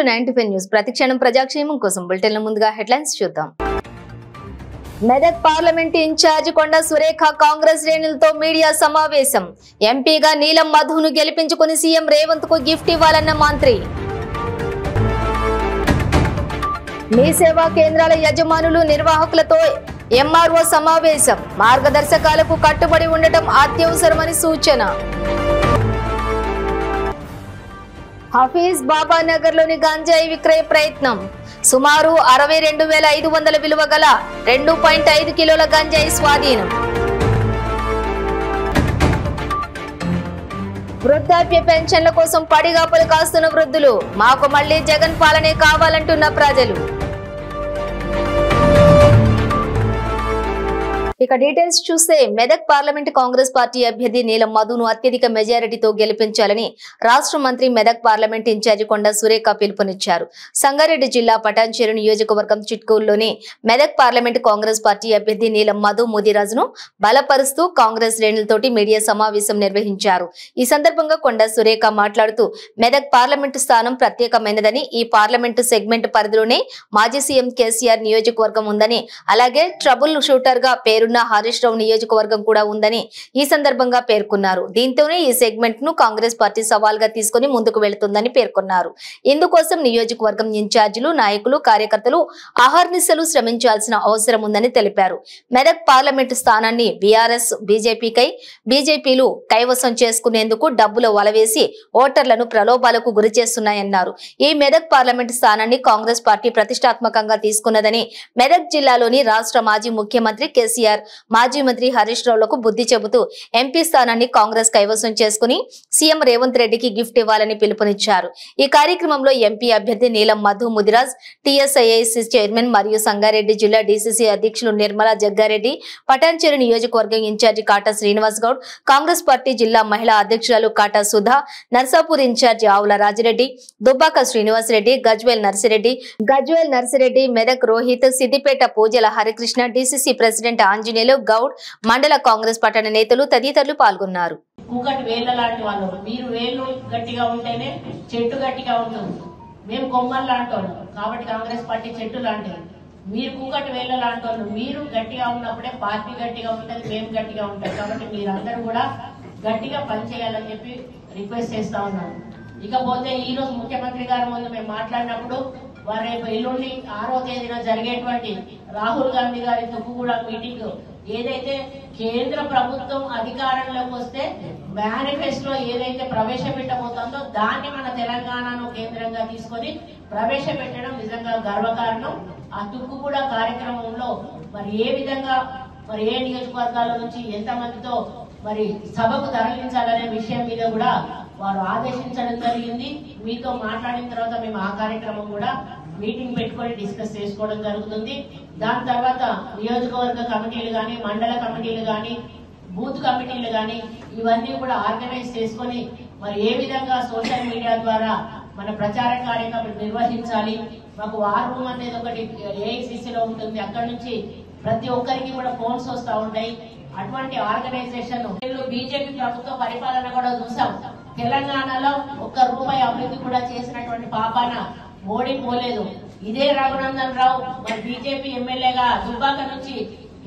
95 news ప్రతిక్షణం ప్రజాక్షేమం కోసం బులెటిన్ల ముందుగా హెడ్లైన్స్ చూద్దాం. మెదక్ పార్లమెంట్ ఇన్ఛార్జ్ కొండ సురేఖ కాంగ్రెస్ శ్రేణులతో మీడియా సమావేశం. ఎంపీగా నీలం మధును గెలిపించుకుని సీఎం రేవంత్ కు గిఫ్ట్ ఇవ్వాలన్న మంత్రి. మీ సేవా కేంద్రాల యజమానులు నిర్వాహకులతో ఎంఆర్ఓ సమావేశం. మార్గదర్శకాలకు కట్టుబడి ఉండటం అత్యవసరమని సూచన. హఫీజ్ బాబా నగర్ లోని గంజాయి విక్రయ ప్రయత్నం. సుమారు 62,500 విలువ గల 2.5 కిలోల గంజాయి స్వాధీనం. వృద్ధాప్య పెన్షన్ల కోసం పడిగాపులు కాస్తున్న వృద్ధులు. మాకు మళ్లీ జగన్ పాలనే కావాలంటున్న ప్రజలు. ఇక డీటెయిల్స్ చూస్తే మెదక్ పార్లమెంట్ కాంగ్రెస్ పార్టీ అభ్యర్థి నీలం మధును అత్యధిక మెజారిటీతో గెలిపించాలని రాష్ట్ర మంత్రి మెదక్ పార్లమెంట్ ఇన్ఛార్జి కొండ సురేఖ పిలుపునిచ్చారు. సంగారెడ్డి జిల్లా పటాన్చెరు నియోజకవర్గం చిట్కూరులోని మెదక్ పార్లమెంట్ కాంగ్రెస్ పార్టీ అభ్యర్థి నీలం మధు ముదిరాజును బలపరుస్తూ కాంగ్రెస్ శ్రేణులతోటి మీడియా సమావేశం నిర్వహించారు. ఈ సందర్భంగా కొండ సురేఖ మాట్లాడుతూ మెదక్ పార్లమెంటు స్థానం ప్రత్యేకమైనదని, ఈ పార్లమెంటు సెగ్మెంట్ పరిధిలోనే మాజీ సీఎం కేసీఆర్ నియోజకవర్గం ఉందని, అలాగే ట్రబుల్ షూటర్ గా పేరున్న హరీష్ రావు నియోజకవర్గం కూడా ఉందని ఈ సందర్భంగా పేర్కొన్నారు. దీంతోనే ఈ సెగ్మెంట్ ను కాంగ్రెస్ పార్టీ సవాల్గా తీసుకుని ముందుకు వెళుతుందని పేర్కొన్నారు. ఇందుకోసం నియోజకవర్గం ఇన్ఛార్జీలు, నాయకులు, కార్యకర్తలు అహర్నిశలు శ్రమించాల్సిన అవసరం ఉందని తెలిపారు. మెదక్ పార్లమెంటు స్థానాన్ని బీఆర్ఎస్, బీజేపీలు కైవసం చేసుకునేందుకు డబ్బులు వలవేసి ఓటర్లను ప్రలోభాలకు గురి చేస్తున్నాయన్నారు. ఈ మెదక్ పార్లమెంటు స్థానాన్ని కాంగ్రెస్ పార్టీ ప్రతిష్టాత్మకంగా తీసుకున్నదని, మెదక్ జిల్లాలోని రాష్ట్ర మాజీ ముఖ్యమంత్రి కేసీఆర్, మాజీ మంత్రి హరీష్ రావులకు బుద్ధి చెబుతూ ఎంపీ స్థానాన్ని కాంగ్రెస్ కైవసం చేసుకుని సీఎం రేవంత్ రెడ్డికి గిఫ్ట్ ఇవ్వాలని పిలుపునిచ్చారు. ఈ కార్యక్రమంలో ఎంపీ అభ్యర్థి నీలం మధు ముదిరాజ్, టీఎస్ఐఐసి చైర్మన్ మరియు సంగారెడ్డి జిల్లా డీసీసీ అధ్యక్షులు నిర్మలా జగ్గారెడ్డి, పటాన్చెరు నియోజకవర్గం ఇన్ఛార్జి కాటా శ్రీనివాస్ గౌడ్, కాంగ్రెస్ పార్టీ జిల్లా మహిళా అధ్యక్షురాలు కాటా సుధా, నర్సాపూర్ ఇన్ఛార్జి ఆవుల రాజిరెడ్డి, దుబ్బాక శ్రీనివాసరెడ్డి, గజ్వేల్ నర్సిరెడ్డి, మెదక్ రోహిత్, సిద్దిపేట పూజల హరికృష్ణ, డీసీసీ ప్రెసిడెంట్ ఆంజనేయులు గౌడ్, మండల కాంగ్రెస్ పట్టణ నేతలు తదితరులు పాల్గొన్నారు. కూకటి వేళ్ళ లాంటి వాళ్ళు, మీరు వేళ్ళు గట్టిగా ఉంటేనే చెట్టు గట్టిగా ఉంటుంది. మేము కొమ్మలు లాంటి వాళ్ళు కాబట్టి కాంగ్రెస్ పార్టీ చెట్టు లాంటిది. మీరు కూకటి వేళ్ళ లాంటి వాళ్ళు, మీరు గట్టిగా ఉన్నప్పుడే పార్టీ గట్టిగా ఉంటుంది, మేము గట్టిగా ఉంటాం. కాబట్టి మీరందరూ కూడా గట్టిగా పనిచేయాలని చెప్పి రిక్వెస్ట్ చేస్తా ఉన్నాను. ఇకపోతే ఈ రోజు ముఖ్యమంత్రి గారి ముందు మేము మాట్లాడినప్పుడు వారు రేపు ఎల్లుండి 6వ తేదీన జరిగేటువంటి రాహుల్ గాంధీ గారి తుక్కుగూడ మీటింగ్ ఏదైతే కేంద్ర ప్రభుత్వం అధికారంలోకి వస్తే మేనిఫెస్టో ఏదైతే ప్రవేశపెట్టబోతుందో దాన్ని మన తెలంగాణను కేంద్రంగా తీసుకొని ప్రవేశపెట్టడం నిజంగా గర్వకారణం. ఆ తుక్కుగూడ కార్యక్రమంలో మరి ఏ విధంగా మరి ఏ నియోజకవర్గాల నుంచి ఎంతమందితో మరి సభకు తరలించాలనే విషయం మీద కూడా వారు ఆదేశించడం జరిగింది. మీతో మాట్లాడిన తర్వాత మేము ఆ కార్యక్రమం కూడా మీటింగ్ పెట్టుకొని డిస్కస్ చేసుకోవడం జరుగుతుంది. దాని తర్వాత నియోజకవర్గ కమిటీలు కానీ, మండల కమిటీలు కానీ, బూత్ కమిటీలు కానీ ఇవన్నీ కూడా ఆర్గనైజ్ చేసుకొని మరి ఏ విధంగా సోషల్ మీడియా ద్వారా మన ప్రచార కార్యక్రమం నిర్వహించాలి. మాకు వార్ రూమ్ అనేది ఒకటి ఏఐసిసిలో ఉంటుంది, అక్కడ నుంచి ప్రతి ఒక్కరికి కూడా ఫోన్స్ వస్తూ ఉంటాయి. అటువంటి ఆర్గనైజేషన్ బీజేపీ ప్రభుత్వ పరిపాలన కూడా చూసాం. తెలంగాణలో ₹1 అభివృద్ధి కూడా చేసినటువంటి పాపాన మోడీ పోలేదు. ఇదే రఘునందన్ రావు మరి బీజేపీ ఎమ్మెల్యేగా దుబ్బాక నుంచి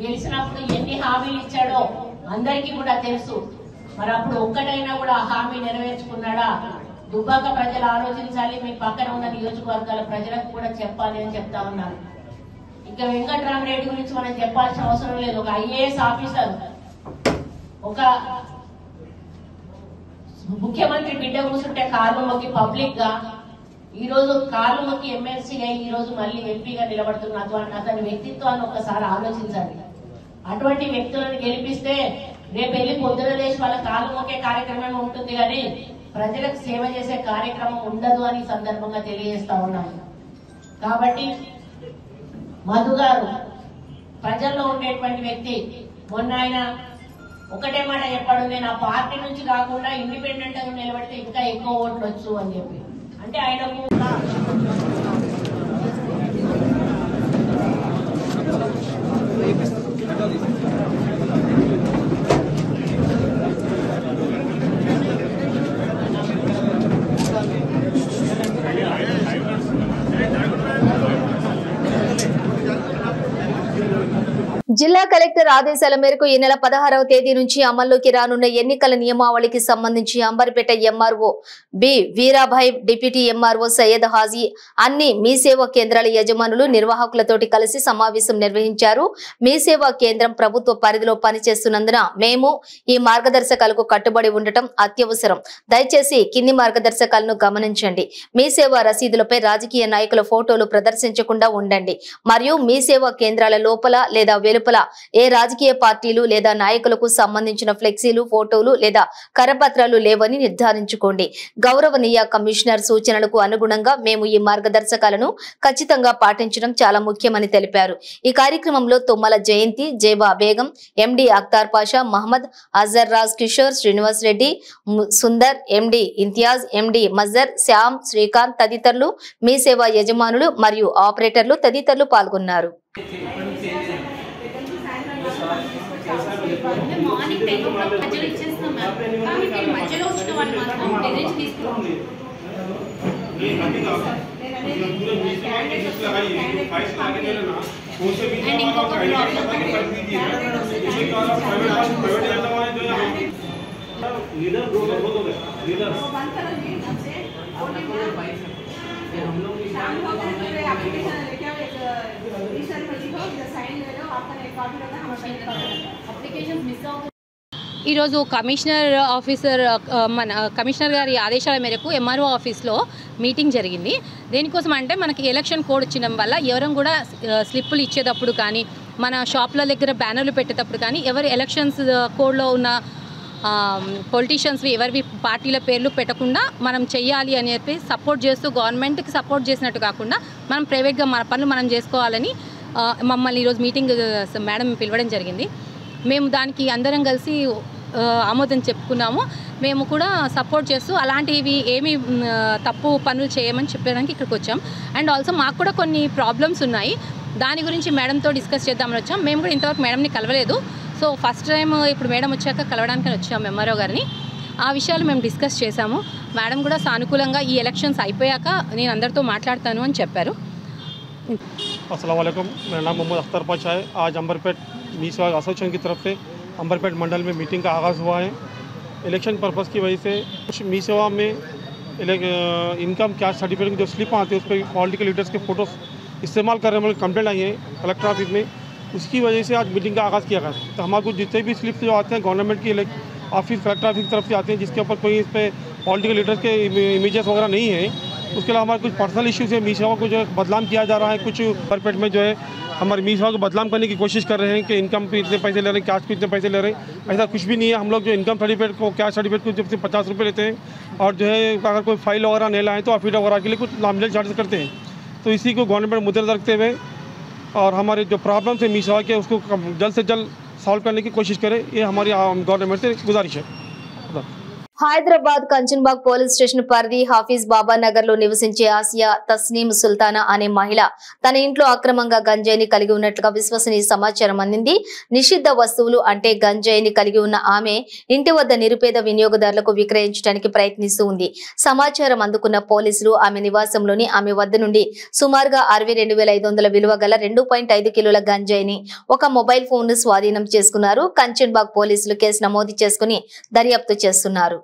గెలిచినప్పుడు ఎన్ని హామీలు ఇచ్చాడో అందరికీ కూడా తెలుసు. మరి అప్పుడు ఒక్కటైనా కూడా హామీ నెరవేర్చుకున్నాడా? దుబ్బాక ప్రజలు ఆలోచించాలి, మీ పక్కన ఉన్న నియోజకవర్గాల ప్రజలకు కూడా చెప్పాలి అని చెప్తా ఉన్నారు. ఇంకా వెంకట్రామరెడ్డి గురించి మనం చెప్పాల్సిన అవసరం లేదు. ఒక ఐఏఎస్ ఆఫీసర్, ఒక ముఖ్యమంత్రి బిడ్డ కూర్చుంటే కాళ్ళు మొక్కి పబ్లిక్ గా ఈ రోజు కాళ్ళు మొక్కి ఎమ్మెల్సీ అయి ఈ రోజు మళ్ళీ ఎంపీగా నిలబడుతున్న అతని వ్యక్తిత్వాన్ని ఒక్కసారి ఆలోచించాలి. అటువంటి వ్యక్తులను గెలిపిస్తే రేపు వెళ్ళి పొద్దున లేచి వాళ్ళ కాళ్ళు మొక్కే కార్యక్రమం ఉంటుంది కానీ ప్రజలకు సేవ చేసే కార్యక్రమం ఉండదు అని సందర్భంగా తెలియజేస్తా ఉన్నాను. కాబట్టి మధు గారు ప్రజల్లో ఉండేటువంటి వ్యక్తి. మొన్న ఆయన ఒకటే మాట చెప్పాడు, నేను ఆ పార్టీ నుంచి కాకుండా ఇండిపెండెంట్ గా నిలబడితే ఇంకా ఎక్కువ ఓట్లు వచ్చు అని చెప్పి. అంటే ఆయనకు జిల్లా కలెక్టర్ ఆదేశాల మేరకు ఈ నెల 16వ తేదీ నుంచి అమల్లోకి రానున్న ఎన్నికల నియమావళికి సంబంధించి Amberpet MRO B Veerabhai, deputy MRO Syed Haji అన్ని మీ సేవా కేంద్రాల యజమానులు నిర్వాహకులతోటి కలిసి సమావేశం నిర్వహించారు. మీ సేవా కేంద్రం ప్రభుత్వ పరిధిలో పనిచేస్తున్నందున మేము ఈ మార్గదర్శకాలకు కట్టుబడి ఉండటం అత్యవసరం. దయచేసి కింది మార్గదర్శకాలను గమనించండి. మీ సేవా రసీదులపై రాజకీయ నాయకుల ఫోటోలు ప్రదర్శించకుండా ఉండండి మరియు మీ సేవా కేంద్రాల లోపల లేదా వెలుపల ఏ రాజకీయ పార్టీలు లేదా నాయకులకు సంబంధించిన ఫ్లెక్సీలు, ఫోటోలు లేదా కరపత్రాలు లేవని నిర్ధారించుకోండి. గౌరవనీయ కమిషనర్ సూచనలకు అనుగుణంగా మేము ఈ మార్గదర్శకాలను ఖచ్చితంగా పాటించడం చాలా ముఖ్యమని తెలిపారు. ఈ కార్యక్రమంలో తుమ్మల జయంతి, జేబా బేగం, ఎండి అఖ్తార్ పాషా, మహమ్మద్ అజర్ రాజ్, కిషోర్, శ్రీనివాస్ రెడ్డి, సుందర్, ఎండి ఇంతియాజ్, ఎండి మజర్, శ్యామ్, శ్రీకాంత్ తదితరులు, మీ సేవా యజమానులు మరియు ఆపరేటర్లు తదితరులు పాల్గొన్నారు. మార్నింగ్ 10 o'clock మధ్యలో ఇచ్చేస్తాం మ్యామ్. కానీ మీరు మధ్యలో వచ్చిన వాళ్ళు మాత్రం బెదిరించి తీసుకుంటాం. అండ్ ఇంకొక ఈరోజు కమిషనర్ గారి ఆదేశాల మేరకు ఎంఆర్ఓ ఆఫీస్లో మీటింగ్ జరిగింది. దేనికోసం అంటే మనకి ఎలక్షన్ కోడ్ ఇచ్చడం వల్ల ఎవరం కూడా స్లిప్పులు ఇచ్చేటప్పుడు కానీ, మన షాప్ల దగ్గర బ్యానర్లు పెట్టేటప్పుడు కానీ ఎవరి ఎలక్షన్స్ కోడ్లో ఉన్న పొలిటీషియన్స్వి ఎవరివి పార్టీల పేర్లు పెట్టకుండా మనం చెయ్యాలి అని చెప్పి సపోర్ట్ చేస్తూ, గవర్నమెంట్కి సపోర్ట్ చేసినట్టు కాకుండా మనం ప్రైవేట్గా మన పనులు మనం చేసుకోవాలని మమ్మల్ని ఈరోజు మీటింగ్ మేడం పిలవడం జరిగింది. మేము దానికి అందరం కలిసి ఆమోదం చెప్పుకున్నాము. మేము కూడా సపోర్ట్ చేస్తూ అలాంటివి ఏమి తప్పు పనులు చేయమని చెప్పడానికి ఇక్కడికి వచ్చాం. అండ్ ఆల్సో మాకు కూడా కొన్ని ప్రాబ్లమ్స్ ఉన్నాయి, దాని గురించి మేడంతో డిస్కస్ చేద్దామని వచ్చాం. మేము కూడా ఇంతవరకు మేడంని కలవలేదు. సో ఫస్ట్ టైం ఇప్పుడు మేడం వచ్చాక కలవడానికి వచ్చాము ఎంఆర్ఓ గారిని. ఆ విషయాలు మేము డిస్కస్ చేశాము. మేడం కూడా సానుకూలంగా ఈ ఎలక్షన్స్ అయిపోయాక నేను అందరితో మాట్లాడతాను అని చెప్పారు. अस्सलाम वालेकुम, मेरा नाम मोहम्मद अख्तर पाशा है। आज अंबरपेट मी सेवा एसोसिएशन की तरफ से अंबरपेट मंडल में मीटिंग का आगाज़ हुआ है। इलेक्शन पर्पज़ की वजह से कुछ मी सेवा में इनकम कैश सर्टिफिकेट की जो स्लिप आती है उस पर पॉलिटिकल लीडर्स के फ़ोटोज़ इस्तेमाल कर रहे हैं, कंप्लेंट आई है कलेक्टर ऑफिस में। उसकी वजह से आज मीटिंग का आगाज़ किया गया। तो हमारे को जितने भी स्लिप्स जो आते हैं गवर्नमेंट की ऑफिस, कलेक्टर ऑफिस की तरफ से आते हैं, जिसके ऊपर कोई इस पर पॉलिटिकल लीडर्स के इमेजेस वगैरह नहीं है, उसके अलावा हमारे कुछ पर्सनल इश्यूज़ है। मी सेवा को जो है बदनाम किया जा रहा है। कुछ अंबरपेट में जो है हमारे मी सेवा को बदनाम करने की कोशिश कर रहे हैं कि इनकम पे इतने पैसे ले रहे हैं, कैश पे इतने पैसे ले रहे हैं। ऐसा कुछ भी नहीं है। हम लोग जो इनकम सर्टिफिकेट को, कैश सर्टिफिकेट को जब से 50 रुपये लेते हैं, और जो है अगर कोई फाइल वगैरह नहीं लाएँ तो अफीडेविट वगैरह के लिए कुछ नॉमिनल चार्जेस करते हैं। तो इसी को गवर्नमेंट मुद्दे रखते हुए और हमारे जो प्रॉब्लम्स है मी सेवा के उसको जल्द से जल्द सॉल्व करने की कोशिश करें, ये हमारी गवर्नमेंट से गुजारिश है। హైదరాబాద్ కంచన్బాగ్ పోలీస్ స్టేషన్ పరిధి హాఫీజ్ బాబా నగర్ లో నివసించే ఆసియా తస్నీం సుల్తానా అనే మహిళ తన ఇంట్లో అక్రమంగా గంజాయిని కలిగి ఉన్నట్లుగా విశ్వసనీయ సమాచారం అందింది. నిషిద్ధ వస్తువులు అంటే గంజాయిని కలిగి ఉన్న ఆమె ఇంటి వద్ద నిరుపేద వినియోగదారులకు విక్రయించడానికి ప్రయత్నిస్తూ ఉంది. సమాచారం అందుకున్న పోలీసులు ఆమె నివాసంలోని ఆమె వద్ద నుండి సుమారుగా 62,500 విలువ గల 2.5 కిలోల గంజాయిని, ఒక మొబైల్ ఫోన్ ను స్వాధీనం చేసుకున్నారు. కంచన్బాగ్ పోలీసులు కేసు నమోదు చేసుకుని దర్యాప్తు చేస్తున్నారు.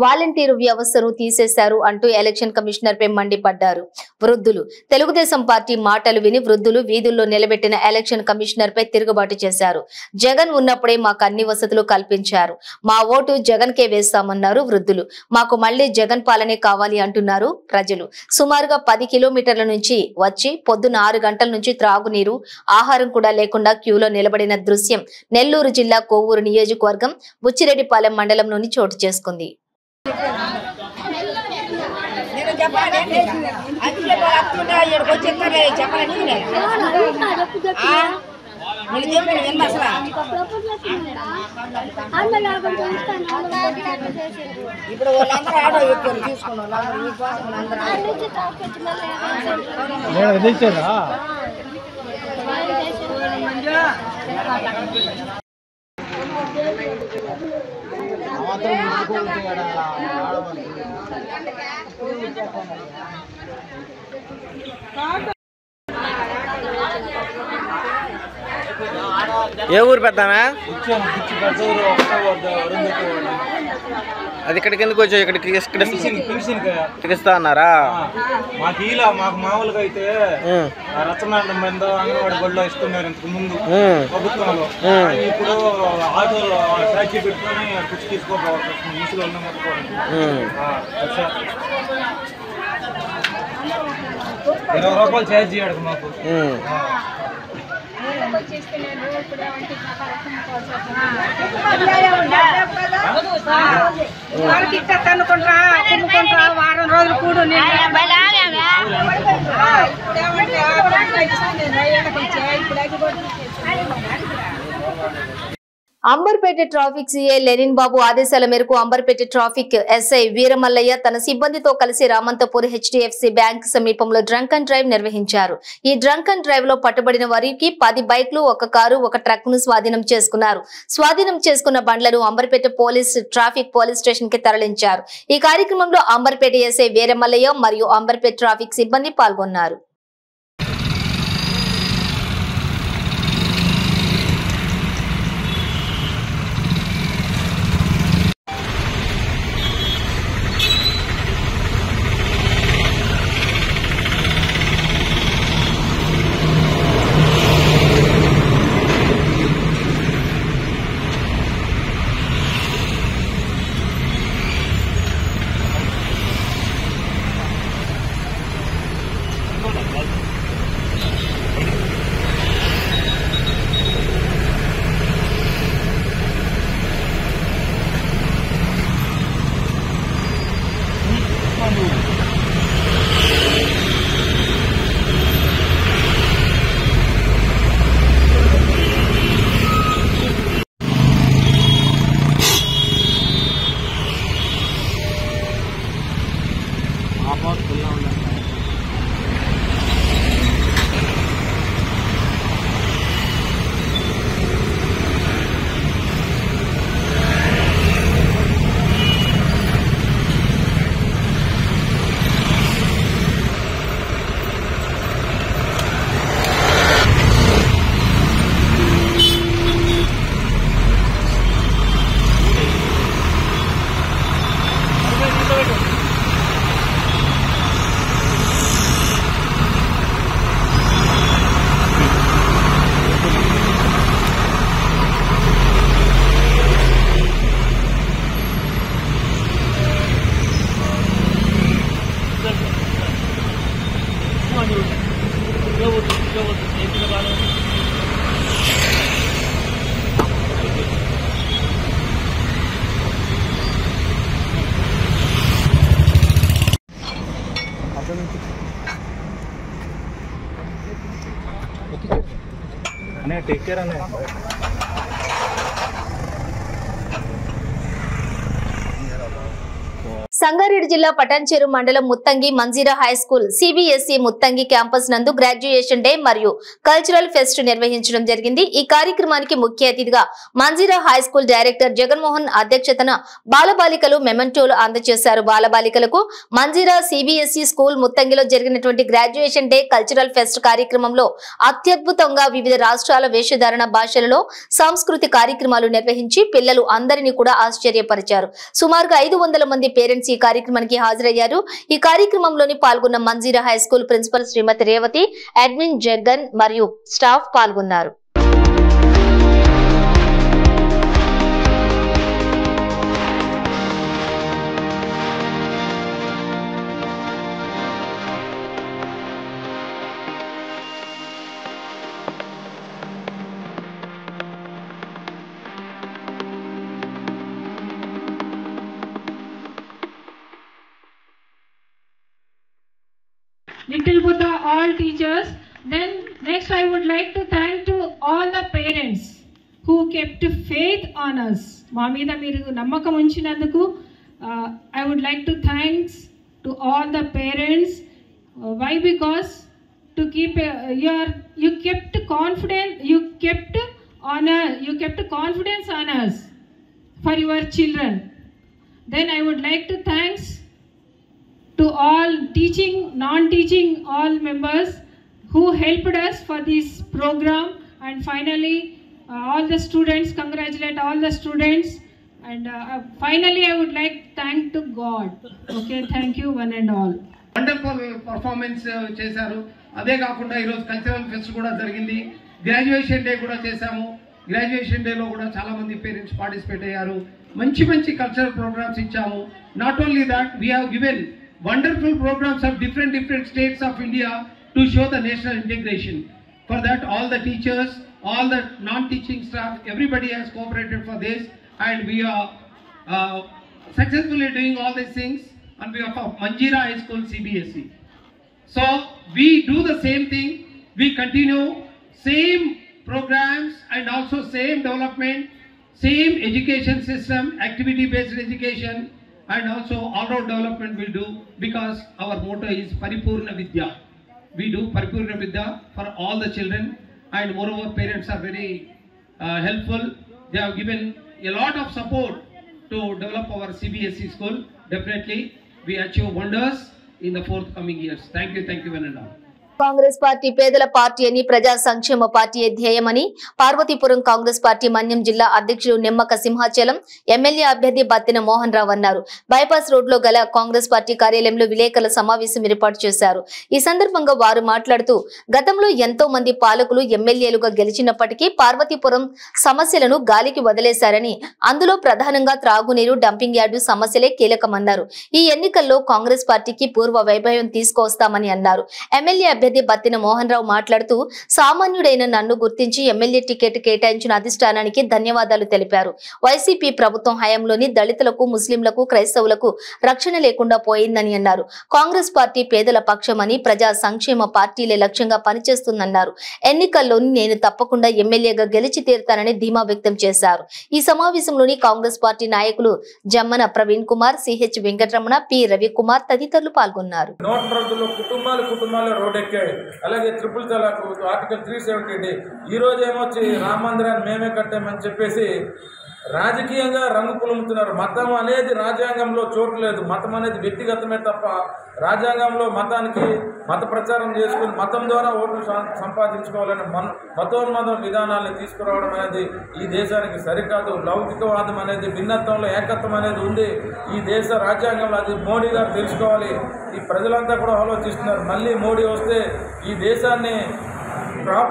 వాలంటీరు వ్యవస్థను తీసేశారు అంటూ ఎలక్షన్ కమిషనర్ పై మండిపడ్డారు వృద్ధులు. తెలుగుదేశం పార్టీ మాటలు విని వృద్ధులు వీధుల్లో నిలబెట్టిన ఎలక్షన్ కమిషనర్ పై తిరుగుబాటు చేశారు. జగన్ ఉన్నప్పుడే మాకు అన్ని వసతులు కల్పించారు, మా ఓటు జగన్ కే వేస్తామన్నారు వృద్ధులు. మాకు మళ్లీ జగన్ పాలనే కావాలి అంటున్నారు ప్రజలు. సుమారుగా 10 కిలోమీటర్ల నుంచి వచ్చి పొద్దున 6 గంటల నుంచి త్రాగునీరు, ఆహారం కూడా లేకుండా క్యూలో నిలబడిన దృశ్యం నెల్లూరు జిల్లా కోవూరు నియోజకవర్గం బుచ్చిరెడ్డిపాలెం మండలంలోని చోటు చేసుకుంది. ఇప్పుడు వాళ్ళందరూ ఆటో ఎక్కువ తీసుకున్నారు. ఏ ఊరు పెద్దానా? అది ఇక్కడికి ఎందుకు వచ్చావు? ఇక్కడికి ఇస్తా అన్నారా? మాకు మామూలుగా అయితే రచనాండం మీద అంగన్వాడి బడిలో ఇస్తున్నారు ఇంతకు ముందు ప్రభుత్వంలో. ఇప్పుడు ఆటోలో ట్యాక్సీ పెట్టుకొని పుచ్చి తీసుకోపోవాలి ముసులు మొత్తుకోవాలి. 20 రూపాయలు ఛార్జ్ చేయడు మాకు. వారం రోజులు కూడు అంబర్పేట ట్రాఫిక్ సీఐ లెనిన్ బాబు ఆదేశాల మేరకు అంబర్పేట ట్రాఫిక్ ఎస్ఐ వీరమల్లయ్య తన సిబ్బందితో కలిసి రామంతపూర్ హెచ్డిఎఫ్సి బ్యాంక్ సమీపంలో డ్రంక్ అండ్ డ్రైవ్ నిర్వహించారు. ఈ డ్రంక్ అండ్ డ్రైవ్ లో పట్టుబడిన వారికి 10 బైక్లు, 1 కారు, 1 ట్రక్ ను స్వాధీనం చేసుకున్నారు. స్వాధీనం చేసుకున్న బండ్లను అంబర్పేట ట్రాఫిక్ పోలీస్ స్టేషన్ కి తరలించారు. ఈ కార్యక్రమంలో అంబర్పేట ఎస్ఐ వీరమల్లయ్య మరియు అంబర్పేట ట్రాఫిక్ సిబ్బంది పాల్గొన్నారు. సంగారెడ్డి జిల్లా పటాన్చేరు మండలం Muthangi Manjeera high school CBSE Muthangi campus నందు గ్రాడ్యుయేషన్ డే మరియు కల్చరల్ ఫెస్ట్ నిర్వహించడం జరిగింది. ఈ కార్యక్రమానికి ముఖ్య అతిథిగా Manjeera high school director Jaganmohan అధ్యక్షతన బాలబాలికలు మెమెంటోలు అందజేశారు. బాలబాలికలకు మంజీరా సిబిఎస్ఈ స్కూల్ ముత్తంగిలో జరిగినటువంటి గ్రాడ్యుయేషన్ డే కల్చరల్ ఫెస్ట్ కార్యక్రమంలో అత్యద్భుతంగా వివిధ రాష్ట్రాల వేషధారణ భాషలలో సాంస్కృతిక కార్యక్రమాలు నిర్వహించి పిల్లలు అందరినీ కూడా ఆశ్చర్యపరిచారు. సుమారుగా 500 మంది పేరెంట్స్ ఈ కార్యక్రమానికి హాజరయ్యారు. ఈ కార్యక్రమంలోని పాల్గొన్న మంజీరా హై స్కూల్ ప్రిన్సిపల్ శ్రీమతి రేవతి, అడ్మిన్ జగన్ మరియు స్టాఫ్ పాల్గొన్నారు. Little Buddha, all teachers. Then next I would like to thank to all the parents who kept faith on us. మా మీద మీరు నమ్మకం ఉంచినందుకు I would like to thanks to all the parents. Why? Because to keep you kept confidence, you kept confidence on us for your children. Then I would like to thanks to all teaching, non-teaching, all members who helped us for this program, and finally all the students, congratulate all the students, and finally I would like to thank to God. Okay, thank you one and all. Wonderful performance చేశారు. అదే కాకుండా ఈరోజు cultural fest కూడా జరిగింది. Graduation day కూడా చేశాము. Graduation డేలో కూడా చాలా మంది పేరెంట్స్ పార్టిసిపేట్ అయ్యారు. మంచి మంచి కల్చరల్ ప్రోగ్రామ్స్ ఇచ్చాము. Not only that, we have given wonderful programs of different states of India to show the national integration. For that, all the teachers, all the non-teaching staff, everybody has cooperated for this, and we are successfully doing all these things on behalf of Manjira High School CBSE. So we do the same thing. We continue same programs and also same development, same education system, activity-based education, and also all-round development will do, because our motto is Paripurna Vidya. We do Paripurna Vidya for all the children, and moreover parents are very helpful. They have given a lot of support to develop our CBSE school. Definitely we achieve wonders in the forthcoming years. Thank you one and all. Congress party పేదల party అని, ప్రజా సంక్షేమ party ధ్యేయమని Parvathipuram Congress party మన్యం జిల్లా అధ్యక్షుడు Nimmaka Simhachalam MLA అభ్యర్థి బత్తిన మోహన్ రావు అన్నారు. Bypass road లో గల కాంగ్రెస్ పార్టీ కార్యాలయంలో విలేకరుల సమావేశం ఏర్పాటు చేశారు. ఈ సందర్భంగా వారు మాట్లాడుతూ, గతంలో ఎంతో మంది పాలకులు ఎమ్మెల్యేలుగా గెలిచినప్పటికీ పార్వతీపురం సమస్యలను గాలికి వదిలేశారని, అందులో ప్రధానంగా త్రాగునీరు, డంపింగ్ యార్డు సమస్యలే కీలకమన్నారు. ఈ ఎన్నికల్లో కాంగ్రెస్ పార్టీకి పూర్వ వైభవం తీసుకొస్తామని అన్నారు. ఎమ్మెల్యే అభ్యర్థి బత్తిన మోహన్ రావు మాట్లాడుతూ, సామాన్యుడైన నన్ను గుర్తించి ఎమ్మెల్యే టికెట్ కేటాయించిన అధిష్టానానికి ధన్యవాదాలు తెలిపారు. వైసీపీ ప్రభుత్వం హయాంలోని దళితులకు, ముస్లింలకు, క్రైస్తవులకు రక్షణ లేకుండా పోయిందని అన్నారు. కాంగ్రెస్ పార్టీ పేదల పక్షమని, ప్రజా సంక్షేమ పార్టీలే లక్ష్యంగా పనిచేస్తుందన్నారు. ఎన్నికల్లోని నేను తప్పకుండా ఎమ్మెల్యేగా గెలిచి తీరుతానని ధీమా వ్యక్తం చేశారు. ఈ సమావేశంలోని కాంగ్రెస్ పార్టీ నాయకులు జమ్మన ప్రవీణ్ కుమార్, సిహెచ్ వెంకటరమణ, పి రవికుమార్ తదితరులు పాల్గొన్నారు. అలాగే ట్రిపుల్ తలాక్, ఆర్టికల్ 370, ఈ రోజు ఏమొచ్చి రామ మందిరాన్ని మేమే కట్టామని చెప్పేసి రాజకీయంగా రంగు పులుముతున్నారు. మతం అనేది రాజ్యాంగంలో చోటు లేదు. మతం అనేది వ్యక్తిగతమే తప్ప రాజ్యాంగంలో మతానికి మత ప్రచారం చేసుకుని మతం ద్వారా ఓట్లు సంపాదించుకోవాలని మతోన్మత విధానాలను తీసుకురావడం అనేది ఈ దేశానికి సరికాదు. లౌకికవాదం అనేది భిన్నత్వంలో ఏకత్వం అనేది ఉంది ఈ దేశ రాజ్యాంగంలో. అది మోడీ గారు తెలుసుకోవాలి. ఈ ప్రజలంతా కూడా ఆలోచిస్తున్నారు, మళ్ళీ మోడీ వస్తే ఈ దేశాన్ని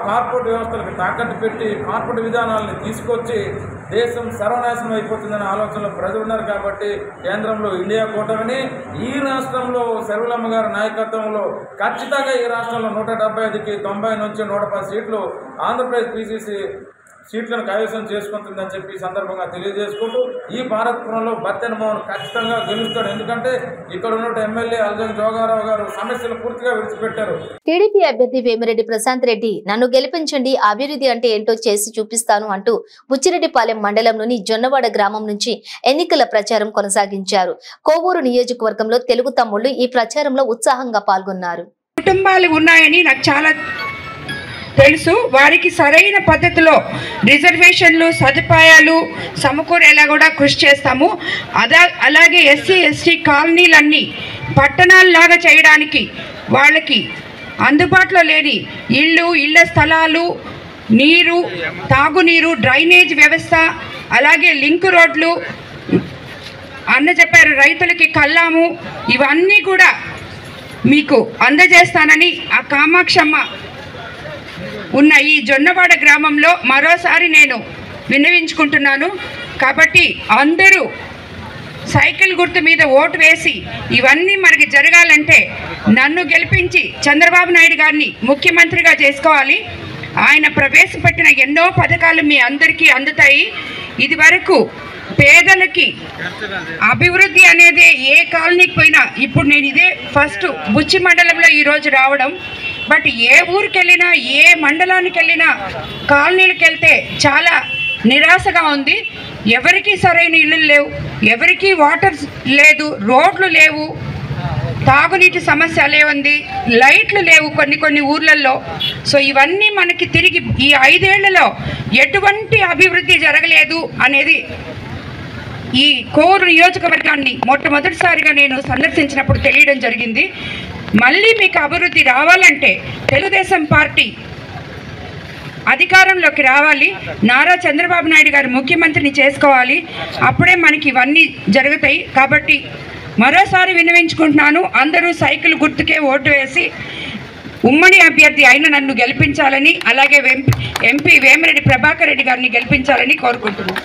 కార్పొరేట్ వ్యవస్థలకు తాకట్టు పెట్టి కార్పొరేట్ విధానాలను తీసుకొచ్చి దేశం సర్వనాశనం అయిపోతుందనే ఆలోచనలో ప్రజలు ఉన్నారు. కాబట్టి కేంద్రంలో ఇండియా కూటమిని, ఈ రాష్ట్రంలో శర్మిలమ్మ గారి నాయకత్వంలో ఖచ్చితంగా ఈ రాష్ట్రంలో 175కి 90 నుంచి 110 సీట్లు ఆంధ్రప్రదేశ్ PCC సీట్లను కైవసం చేసుకుంటుందని చెప్పి ఈ సందర్భంగా తెలియజేసుకుంటూ ఈ భారతపురంలో బత్తెన మోహన్ ఖచ్చితంగా గెలుస్తాడు. ఎందుకంటే ఇక్కడ ఉన్న ఎమ్మెల్యే అల్జన్ జోగారావు గారు సమస్యలు పూర్తిగా విడిచిపెట్టారు. టీడీపీ అభ్యర్థి వేమిరెడ్డి ప్రశాంత్ రెడ్డి నన్ను గెలిపించండి, అభివృద్ధి అంటే ఏంటో చేసి చూపిస్తాను అంటూ బుచ్చిరెడ్డిపాలెం మండలంలోని జొన్నవాడ గ్రామం నుంచి ఎన్నికల ప్రచారం కొనసాగించారు. కోవూరు నియోజకవర్గంలో తెలుగు తమ్ముళ్లు ఈ ప్రచారంలో ఉత్సాహంగా పాల్గొన్నారు. కుటుంబాలు ఉన్నాయని నాకు చాలా తెలుసు. వారికి సరైన పద్ధతిలో రిజర్వేషన్లు సదుపాయాలు సమకూరేలా కూడా కృషి చేస్తాము. అలాగే ఎస్సీ ఎస్టీ కాలనీలన్నీ పట్టణాల్లాగా చేయడానికి వాళ్ళకి అందుబాటులో లేని ఇళ్ల స్థలాలు, నీరు, తాగునీరు, డ్రైనేజ్ వ్యవస్థ, అలాగే లింక్ రోడ్లు అన్న చెప్పారు, రైతులకి కల్లాము, ఇవన్నీ కూడా మీకు అందజేస్తానని ఆ కామాక్షమ్మ ఉన్న ఈ జొన్నవాడ గ్రామంలో మరోసారి నేను విన్నవించుకుంటున్నాను. కాబట్టి అందరూ సైకిల్ గుర్తు మీద ఓటు వేసి ఇవన్నీ మనకి జరగాలంటే నన్ను గెలిపించి చంద్రబాబు నాయుడు గారిని ముఖ్యమంత్రిగా చేసుకోవాలి. ఆయన ప్రవేశపెట్టిన ఎన్నో పథకాలు మీ అందరికీ అందుతాయి. ఇది వరకు పేదలకి అభివృద్ధి అనేది ఏ కాలనీకి పోయినా, ఇప్పుడు నేను ఇదే ఫస్ట్ బుచ్చి మండలంలో ఈరోజు రావడం, బట్ ఏ ఊరికి వెళ్ళినా ఏ మండలానికి వెళ్ళినా కాలనీలకు వెళ్తే చాలా నిరాశగా ఉంది. ఎవరికి సరైన ఇళ్ళు లేవు, ఎవరికి వాటర్ లేదు, రోడ్లు లేవు, తాగునీటి సమస్య లేవుంది, లైట్లు లేవు కొన్ని ఊర్లలో. సో ఇవన్నీ మనకి తిరిగి ఈ 5 ఏళ్లలో ఎటువంటి అభివృద్ధి జరగలేదు అనేది ఈ కోవూరు నియోజకవర్గాన్ని మొట్టమొదటిసారిగా నేను సందర్శించినప్పుడు తెలియడం జరిగింది. మళ్ళీ మీకు అభివృద్ధి రావాలంటే తెలుగుదేశం పార్టీ అధికారంలోకి రావాలి, నారా చంద్రబాబు నాయుడు గారు ముఖ్యమంత్రిని చేసుకోవాలి, అప్పుడే మనకి ఇవన్నీ జరుగుతాయి. కాబట్టి మరోసారి విన్నవించుకుంటున్నాను, అందరూ సైకిల్ గుర్తుకే ఓటు వేసి ఉమ్మడి అభ్యర్థి అయిన నన్ను గెలిపించాలని, అలాగే ఎంపీ వేమిరెడ్డి ప్రభాకర్ రెడ్డి గారిని గెలిపించాలని కోరుకుంటున్నాను.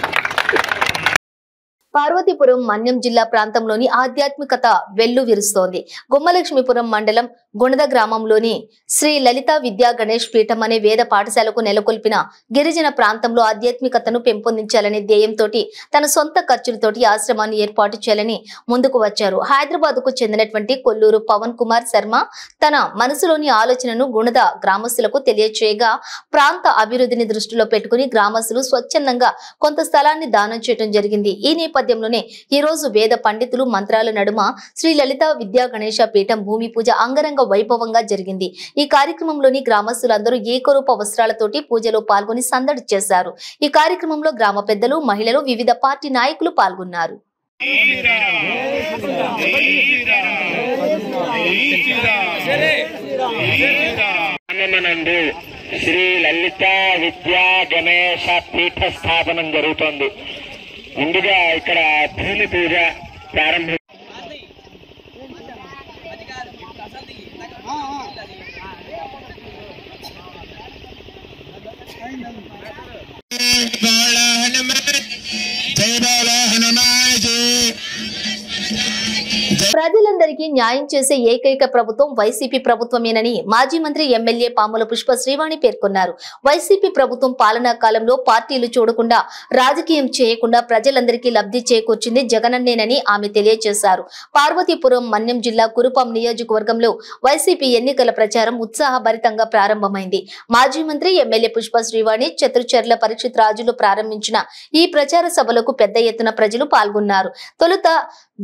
పార్వతీపురం మన్యం జిల్లా ప్రాంతంలోని ఆధ్యాత్మికత వెల్లువిరుస్తోంది. గుమ్మలక్ష్మీపురం మండలం గుణద గ్రామంలోని శ్రీ లలిత విద్యా గణేష్ పీఠం అనే వేద పాఠశాలకు నెలకొల్పిన గిరిజన ప్రాంతంలో ఆధ్యాత్మికతను పెంపొందించాలనే ధ్యేయంతో తన సొంత ఖర్చులతోటి ఆశ్రమాన్ని ఏర్పాటు చేయాలని ముందుకు వచ్చారు. హైదరాబాద్ కు చెందినటువంటి కొల్లూరు పవన్ కుమార్ శర్మ తన మనసులోని ఆలోచనను గుణద గ్రామస్తులకు తెలియచేయగా ప్రాంత అభివృద్ధిని దృష్టిలో పెట్టుకుని గ్రామస్తులు స్వచ్ఛందంగా కొంత స్థలాన్ని దానం చేయడం జరిగింది. ఈ నేపథ్యంలోనే ఈ రోజు వేద పండితులు మంత్రాల నడుమ శ్రీ లలిత విద్యా గణేష పీఠం భూమి పూజ అంగరంగ వైభవంగా జరిగింది. ఈ కార్యక్రమంలోని గ్రామస్తులందరూ ఏకరూప వస్త్రాలతోటి పూజలో పాల్గొని సందడి చేశారు. ఈ కార్యక్రమంలో గ్రామ పెద్దలు, మహిళలు, వివిధ పార్టీ నాయకులు పాల్గొన్నారు. శ్రీ లలిత విద్యా గణేష పీఠ స్థాపనం జరుగుతోంది. ముందుగా ఇక్కడ భూమి పూజ ప్రారంభం. ప్రజలందరికీ న్యాయం చేసే ఏకైక ప్రభుత్వం వైసీపీ ప్రభుత్వమేనని మాజీ మంత్రి ఎమ్మెల్యే పాముల పుష్ప శ్రీవాణి పేర్కొన్నారు. వైసీపీ ప్రభుత్వం పాలనా కాలంలో పార్టీలు చూడకుండా రాజకీయం చేయకుండా ప్రజలందరికీ లబ్ధి చేకూర్చింది జగనన్నేనని ఆమె తెలియజేశారు. పార్వతీపురం మన్యం జిల్లా కురుపాం నియోజకవర్గంలో వైసీపీ ఎన్నికల ప్రచారం ఉత్సాహభరితంగా ప్రారంభమైంది. మాజీ మంత్రి ఎమ్మెల్యే పుష్ప శ్రీవాణి చతుర్చర్ల పరీక్షిత్ రాజులు ప్రారంభించిన ఈ ప్రచార సభలకు పెద్ద ఎత్తున ప్రజలు పాల్గొన్నారు. తొలుత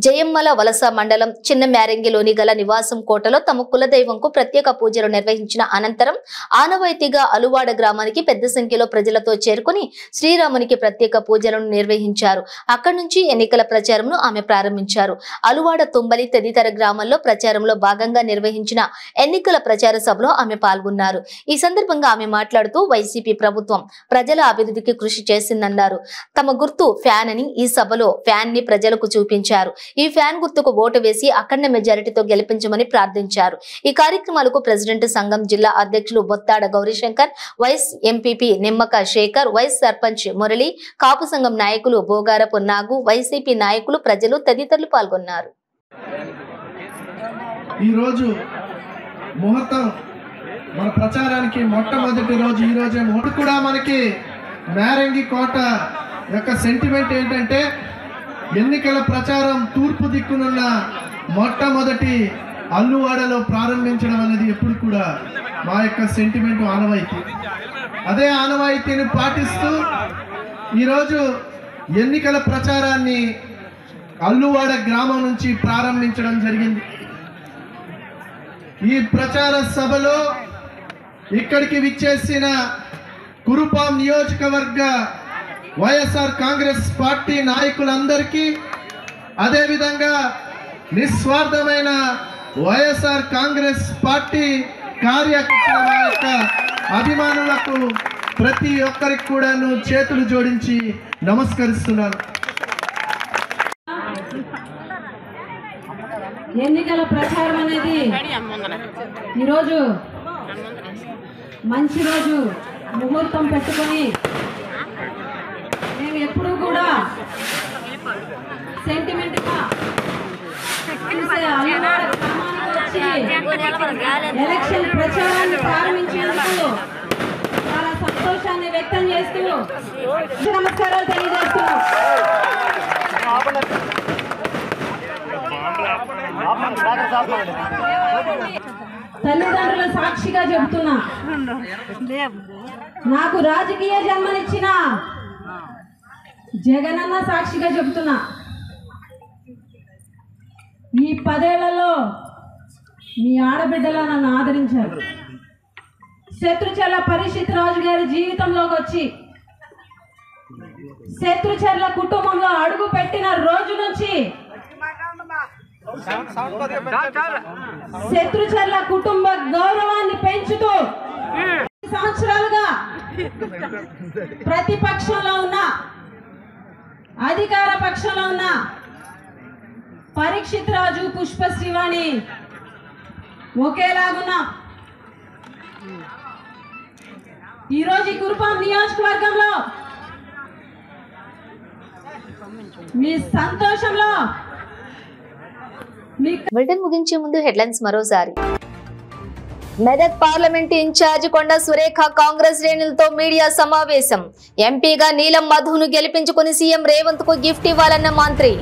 జయమ్మల వలస మండలం చిన్న మ్యారంగిలోని గల నివాసం కోటలో తమ కులదైవంకు ప్రత్యేక పూజలు నిర్వహించిన అనంతరం ఆనవాయితీగా అలువాడ గ్రామానికి పెద్ద సంఖ్యలో ప్రజలతో చేరుకుని శ్రీరామునికి ప్రత్యేక పూజలను నిర్వహించారు. అక్కడి నుంచి ఎన్నికల ప్రచారంను ఆమె ప్రారంభించారు. అలువాడ, తుంబలి తదితర గ్రామాల్లో ప్రచారంలో భాగంగా నిర్వహించిన ఎన్నికల ప్రచార సభలో ఆమె పాల్గొన్నారు. ఈ సందర్భంగా ఆమె మాట్లాడుతూ వైసీపీ ప్రభుత్వం ప్రజల అభివృద్ధికి కృషి చేసిందన్నారు. తమ గుర్తు ఫ్యాన్ అని ఈ సభలో ఫ్యాన్ ని ప్రజలకు చూపించారు. ఈ ఫ్యాన్ గుర్తుకు ఓటు వేసి అఖండ మెజారిటీతో గెలిపించమని ప్రార్థించారు. ఈ కార్యక్రమాలకు ప్రెసిడెంట్ సంఘం జిల్లా అధ్యక్షులు Bottada Gaurishankar, vice MPP Nimmaka Shekhar, vice sarpanch Murali, Kapu సంఘం నాయకులు బోగారపు నాగు, వైసీపీ నాయకులు, ప్రజలు తదితరులు పాల్గొన్నారు. ఈ రోజు ముహూర్తం మన ప్రచారానికి మొట్టమొదటి రోజు. ఈ రోజే ముహూర్తం కూడా మనకి నారంగి కోట యొక్క సెంటిమెంట్ ఏంటంటే ఎన్నికల ప్రచారం తూర్పు దిక్కునున్న మొట్టమొదటి అల్లువాడలో ప్రారంభించడం అనేది ఎప్పుడు కూడా మా యొక్క సెంటిమెంట్ ఆనవాయితీ. అదే ఆనవాయితీని పాటిస్తూ ఈరోజు ఎన్నికల ప్రచారాన్ని అల్లువాడ గ్రామం నుంచి ప్రారంభించడం జరిగింది. ఈ ప్రచార సభలో ఇక్కడికి విచ్చేసిన కురుపాం నియోజకవర్గ వైఎస్ఆర్ కాంగ్రెస్ పార్టీ నాయకులందరికీ, అదేవిధంగా నిస్వార్థమైన వైఎస్ఆర్ కాంగ్రెస్ పార్టీ కార్యకర్తల యొక్క అభిమానులకు ప్రతి ఒక్కరికి కూడాను చేతులు జోడించి నమస్కరిస్తున్నాను. ఎన్నికల ప్రచారం అనేది ఈరోజు మంచి రోజు ముహూర్తం పెట్టుకొని మేము ఎప్పుడూ కూడా సెంటిమెంట్గా ఎలక్షన్ ప్రచారాన్ని ప్రారంభించినందుకు చాలా సంతోషాన్ని వ్యక్తం చేస్తూ నమస్కారాలు తెలియజేస్తున్నాం. తల్లిదండ్రుల సాక్షిగా చెబుతున్నా, నాకు రాజకీయ జన్మనిచ్చిన జగనన్న సాక్షిగా చెబుతున్నా, ఈ 10 ఏళ్లలో మీ ఆడబిడ్డలా నన్ను ఆదరించారు. శత్రుచర్ల పరిషత్ రాజు గారి జీవితంలోకి వచ్చి శత్రుచర్ల కుటుంబంలో అడుగు పెట్టిన రోజు నుంచి శత్రుచర్ల కుటుంబ గౌరవాన్ని పెంచుతూ సంవత్సరాలుగా ప్రతిపక్షంలో ఉన్న అధికార పక్షంలో ఉన్న పరీక్షిత్ రాజు, పుష్ప శ్రీవాణి ఒకేలాగున్నా ఈరోజు ఈ కురుపాం నియోజకవర్గంలో మీ సంతోషంలో బులెటిన్ ముగించే ముందు హెడ్లైన్స్ మరోసారి. మెదక్ పార్లమెంట్ ఇన్ఛార్జ్ కొండ సురేఖ కాంగ్రెస్ శ్రేణులతో మీడియా సమావేశం. ఎంపీగా నీలం మధును గెలిపించుకుని సీఎం రేవంత్ కు గిఫ్ట్ ఇవ్వాలన్న మంత్రి.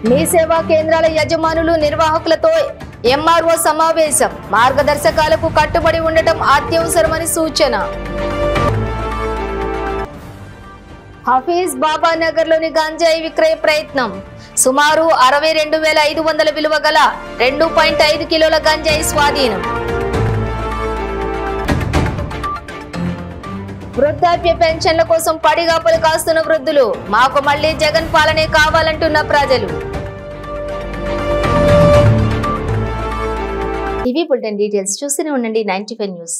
మీ సేవా కేంద్రాల యజమానులు నిర్వాహకులతో ఎంఆర్ఓ సమావేశం. మార్గదర్శకాలకు కట్టుబడి ఉండటం అత్యవసరమని సూచన. హఫీజ్ బాబా నగర్ లోని గంజాయి విక్రయ ప్రయత్నం. సుమారు 62,500 విలువ గల 2.5 కిలోల గంజాయి స్వాధీనం. వృద్ధాప్య పెన్షన్ల కోసం పడిగాపులు కాస్తున్న వృద్ధులు. మాకు మళ్లీ జగన్ పాలనే కావాలంటున్న ప్రజలు. టీవీ బులెటిన్ డీటెయిల్స్ చూస్తూనే ఉండండి 95 న్యూస్.